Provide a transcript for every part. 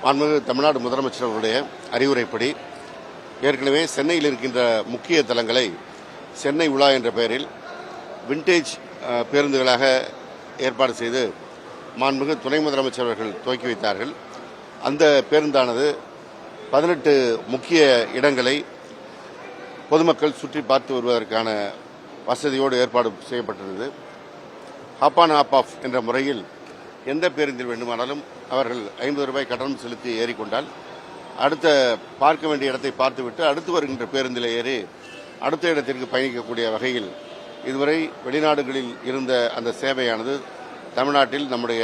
மாண்புமிகு தமிழ்நாடு முதலமைச்சர் அவருடைய அறிவுரைப்படி ஏற்கனவே சென்னையில் இருக்கின்ற முக்கிய தலங்களை சென்னை உலா என்ற பெயரில் விண்டேஜ் பேருந்துகளாக ஏற்பாடு செய்து மாண்புமிகு துணை முதலமைச்சர் அவர்கள் துவக்கி வைத்தார்கள். அந்த பேருந்தானது 18 முக்கிய இடங்களை பொதுமக்கள் சுற்றி பார்த்து வருவதற்கான வசதியோடு ஏற்பாடு செய்யப்பட்டிருந்தது. ஹாப் ஆன் ஹாப் ஆஃப் என்ற முறையில் எந்த பேருந்தில் வேண்டுமானாலும் அவர்கள் 50 ரூபாய் கட்டணம் செலுத்தி ஏறிக்கொண்டால் அடுத்த பார்க்க வேண்டிய இடத்தை பார்த்துவிட்டு அடுத்து வருகின்ற பேருந்தில் ஏறி அடுத்த இடத்திற்கு பயணிக்கக்கூடிய வகையில் இதுவரை வெளிநாடுகளில் இருந்த அந்த சேவையானது தமிழ்நாட்டில் நம்முடைய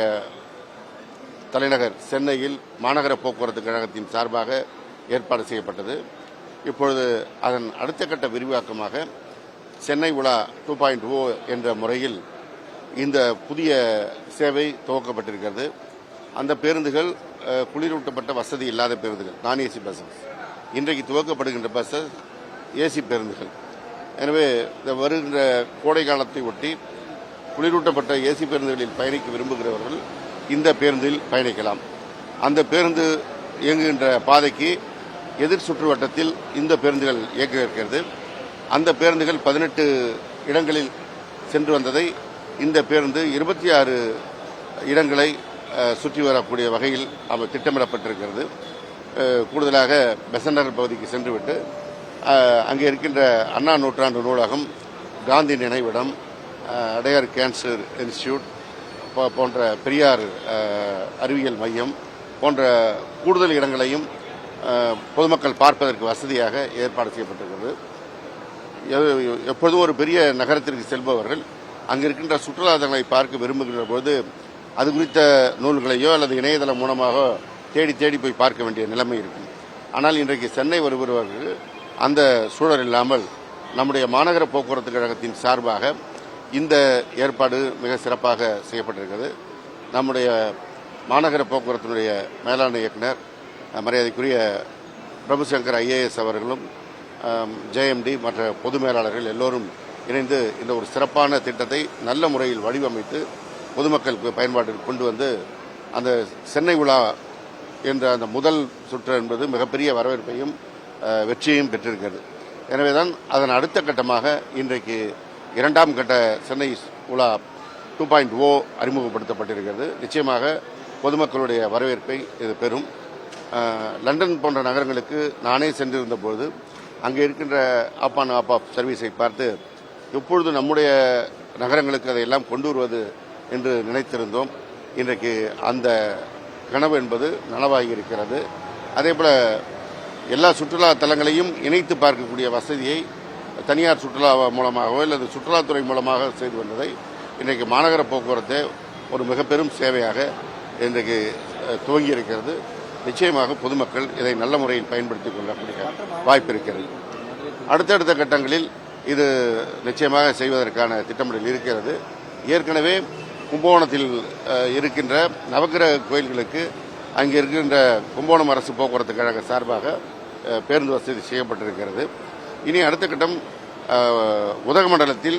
தலைநகர் சென்னையில் மாநகர போக்குவரத்து கழகத்தின் சார்பாக ஏற்பாடு செய்யப்பட்டது. இப்பொழுது அதன் அடுத்த கட்ட விரிவாக்கமாக சென்னை உலா 2.0 என்ற முறையில் இந்த புதிய சேவை துவக்கப்பட்டிருக்கிறது. அந்த பேருந்துகள் குளிரூட்டப்பட்ட வசதி இல்லாத பேருந்துகள், நான் ஏசி பஸ்ஸஸ். இன்றைக்கு துவக்கப்படுகின்ற பஸ்ஸஸ் ஏசி பேருந்துகள். எனவே வருகின்ற கோடை காலத்தை ஒட்டி குளிரூட்டப்பட்ட ஏசி பேருந்துகளில் பயணிக்க விரும்புகிறவர்கள் இந்த பேருந்தில் பயணிக்கலாம். அந்த பேருந்து இயங்குகின்ற பாதைக்கு எதிர் சுற்று வட்டத்தில் இந்த பேருந்துகள் இயக்க இருக்கிறது. அந்த பேருந்துகள் 18 இடங்களில் சென்று வந்ததை இந்த பேருந்து 26 இடங்களை சுற்றி வரக்கூடிய வகையில் திட்டமிடப்பட்டிருக்கிறது. கூடுதலாக பெசன்ட் பகுதிக்கு சென்றுவிட்டு அங்கே இருக்கின்ற அண்ணா நூற்றாண்டு நூலகம், காந்தி நினைவிடம், அடையார் கேன்சர் இன்ஸ்டிடியூட் போன்ற பெரியார் அறிவியல் மையம் போன்ற கூடுதல் இடங்களையும் பொதுமக்கள் பார்ப்பதற்கு வசதியாக ஏற்பாடு செய்யப்பட்டிருக்கிறது. எப்பொழுதும் ஒரு பெரிய நகரத்திற்கு செல்பவர்கள் அங்கு இருக்கின்ற சுற்றுலா தலங்களை பார்க்க விரும்புகின்ற போது அது குறித்த நூல்களையோ அல்லது இணையதளம் மூலமாக தேடி தேடி போய் பார்க்க வேண்டிய நிலைமை இருக்கும். ஆனால் இன்றைக்கு சென்னை வருபவர்களுக்கு அந்த சூழல் இல்லாமல் நம்முடைய மாநகர போக்குவரத்து கழகத்தின் சார்பாக இந்த ஏற்பாடு மிக சிறப்பாக செய்யப்பட்டிருக்கிறது. நம்முடைய மாநகர போக்குவரத்தினுடைய மேலாண்மை இயக்குநர் மரியாதைக்குரிய பிரபுசங்கர் IAS அவர்களும் JMD மற்ற பொது மேலாளர்கள் எல்லோரும் இணைந்து இந்த ஒரு சிறப்பான திட்டத்தை நல்ல முறையில் வடிவமைத்து பொதுமக்களுக்கு பயன்பாட்டில் கொண்டு வந்து அந்த சென்னை உலா என்ற அந்த முதல் சுற்று என்பது மிகப்பெரிய வரவேற்பையும் வெற்றியையும் பெற்றிருக்கிறது. எனவேதான் அதன் அடுத்த கட்டமாக இன்றைக்கு 2ஆம் கட்ட சென்னை உலா 2.0 அறிமுகப்படுத்தப்பட்டிருக்கிறது. நிச்சயமாக பொதுமக்களுடைய வரவேற்பை இது பெறும். லண்டன் போன்ற நகரங்களுக்கு நானே சென்றிருந்த போது அங்கே இருக்கின்ற ஆப் ஆன் ஆப் ஆஃப் சர்வீஸை பார்த்து எப்பொழுது நம்முடைய நகரங்களுக்கு அதையெல்லாம் கொண்டு வருவது என்று நினைத்திருந்தோம். இன்றைக்கு அந்த கனவு என்பது நனவாகி இருக்கிறது. அதேபோல எல்லா சுற்றுலா தலங்களையும் இணைத்து பார்க்கக்கூடிய வசதியை தனியார் சுற்றுலா மூலமாகவோ அல்லது சுற்றுலாத்துறை மூலமாக செய்து வந்ததை இன்றைக்கு மாநகர போக்குவரத்தை ஒரு மிக பெரும் சேவையாக இன்றைக்கு துவங்கி இருக்கிறது. நிச்சயமாக பொதுமக்கள் இதை நல்ல முறையில் பயன்படுத்திக் கொள்ளக்கூடிய வாய்ப்பு இருக்கிறது. அடுத்தடுத்த கட்டங்களில் இது நிச்சயமாக செய்வதற்கான திட்டமிடல் இருக்கிறது. ஏற்கனவே கும்பகோணத்தில் இருக்கின்ற நவக்கிரக கோயில்களுக்கு அங்கே இருக்கின்ற கும்பகோணம் அரசு போக்குவரத்து கழக சார்பாக பேருந்து வசதி செய்யப்பட்டிருக்கிறது. இனி அடுத்த கட்டம் உதகமண்டலத்தில்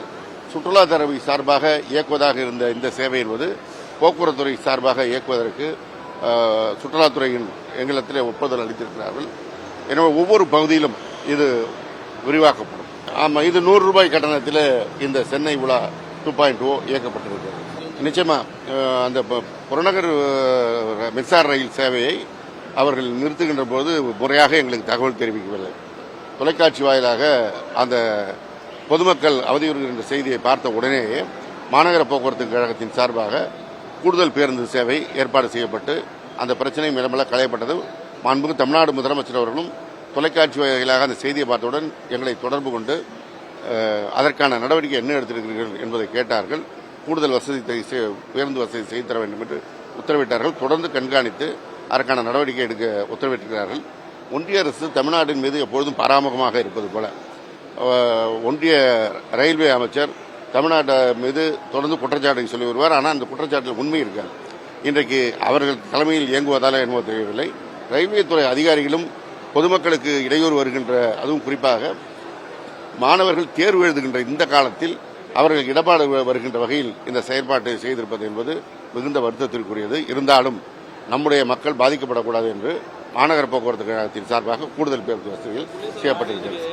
சுற்றுலாத்துறை சார்பாக இயக்குவதாக இருந்த இந்த சேவை என்பது போக்குவரத்துறை சார்பாக இயக்குவதற்கு சுற்றுலாத்துறையின் எங்களிடத்திலே ஒப்புதல் அளித்திருக்கிறார்கள். எனவே ஒவ்வொரு பகுதியிலும் இது விரிவாக்கப்படும். ஆமாம், இது 100 ரூபாய் கட்டணத்தில் இந்த சென்னை உலா 2.0 இயக்கப்பட்டிருக்கிறது. நிச்சயமா அந்த புறநகர் மின்சார ரயில் சேவையை அவர்கள் நிறுத்துகின்ற போது முறையாக எங்களுக்கு தகவல் தெரிவிக்கவில்லை. தொலைக்காட்சி வாயிலாக அந்த பொதுமக்கள் அவதியுறுகின்ற செய்தியை பார்த்த உடனேயே மாநகர போக்குவரத்து கழகத்தின் சார்பாக கூடுதல் பேருந்து சேவை ஏற்பாடு செய்யப்பட்டு அந்த பிரச்சனை மேலமல்ல களையப்பட்டது. மாண்புமிகு தமிழ்நாடு முதலமைச்சர் அவர்களும் தொலைக்காட்சி வாயிலாக அந்த செய்தியை பார்த்தவுடன் எங்களை தொடர்பு கொண்டு அதற்கான நடவடிக்கை என்ன எடுத்திருக்கிறீர்கள் என்பதை கேட்டார்கள். கூடுதல் வசதி பேருந்து வசதி செய்து தர வேண்டும் என்று உத்தரவிட்டார்கள். தொடர்ந்து கண்காணித்து அதற்கான நடவடிக்கை எடுக்க உத்தரவிட்டிருக்கிறார்கள். ஒன்றிய அரசு தமிழ்நாட்டின் மீது எப்பொழுதும் பாராமுகமாக இருப்பது போல ஒன்றிய ரயில்வே அமைச்சர் தமிழ்நாட்டு மீது தொடர்ந்து குற்றச்சாட்டை சொல்லி வருவார். ஆனால் அந்த குற்றச்சாட்டில் உண்மை இருக்காது. இன்றைக்கு அவர்கள் தலைமையில் இயங்குவதால என்னவோ தெரியவில்லை. ரயில்வே துறை அதிகாரிகளும் பொதுமக்களுக்கு இடையூறு வருகின்ற, அதுவும் குறிப்பாக மாணவர்கள் தேர்வு எழுதுகின்ற இந்த காலத்தில் அவர்களுக்கு இடபாடு வருகின்ற வகையில் இந்த செயல்பாட்டை செய்திருப்பது என்பது மிகுந்த வருத்தத்திற்குரியது. இருந்தாலும் நம்முடைய மக்கள் பாதிக்கப்படக்கூடாது என்று மாநகர போக்குவரத்து கழகத்தின் சார்பாக கூடுதல் பேருந்து வசதிகள் செய்யப்பட்டிருக்கிறது.